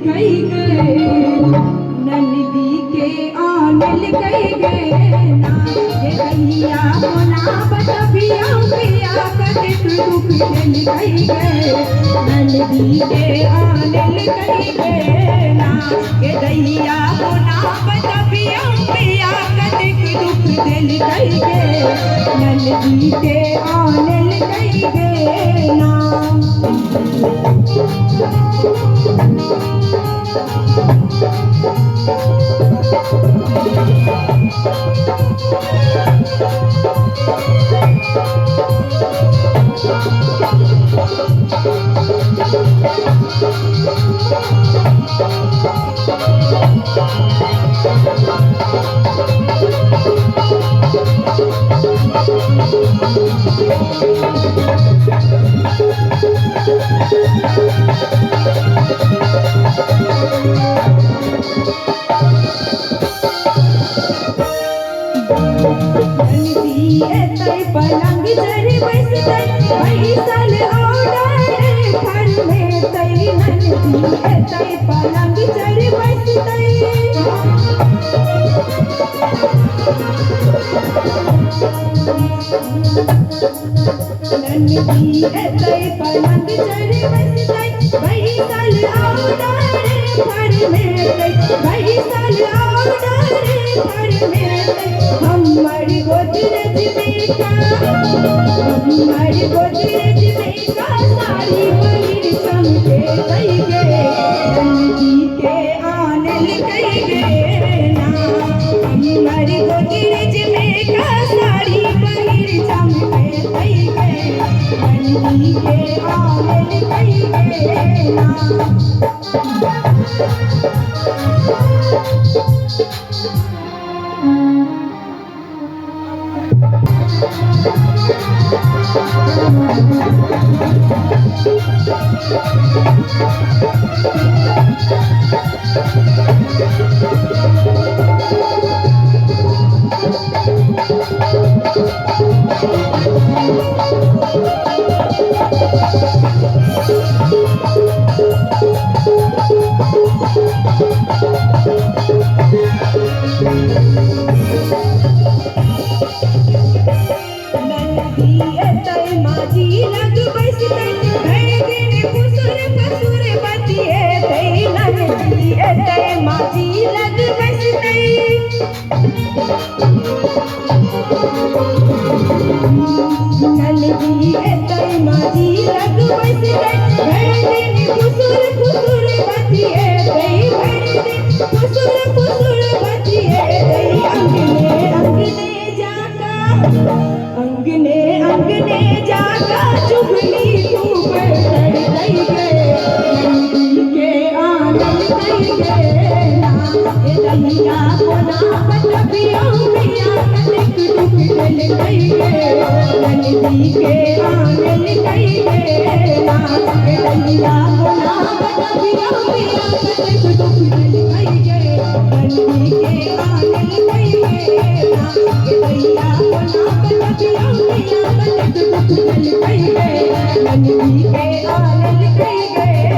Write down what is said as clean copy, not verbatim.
कई गए नंदी के आनल कई गए ना ये कहिया मोना बतबिया पिया कते दुख दिल कई गए नंदी के आनल कई गए ना ये दैया मोना बतबिया पिया कते दुख दिल कई गए नंदी के आनल कई गए ना पलंग चढ़ी बस वही साल ऑर्डर घर में तई नंदी पलंग चढ़ी बस नंदी पलंग चढ़ी बस वही साल ऑर्डर घर में वही साल ऑर्डर घर में हमर गोदरेज में का हमर गोदरेज में का साड़ी पहिर चमके गई गे नंदी के आनल कई गे ना हमर गोदरेज में का साड़ी पहिर चमके गई गे नंदी के आनल कई गे ना माझी लग बस माझी लग बस नंदी माझी लग बस खुसुर खुसुर बतिए खुसुर खुसुर बतिए अंगने अंगने जाका चुगली तू पर गई गे नंदी के आनल कई गे ना ये दैया कोना बतबिया पिया कते दुख दिल कई गे नंदी के आनल कई गे ना ये दैया कोना बतबिया पिया कते दुख दिल कई गे नंदी के आनल कई गे ना ये दैया कोना बतबिया पिया कते दुख दिल कई गे नंदी के आनल कई गे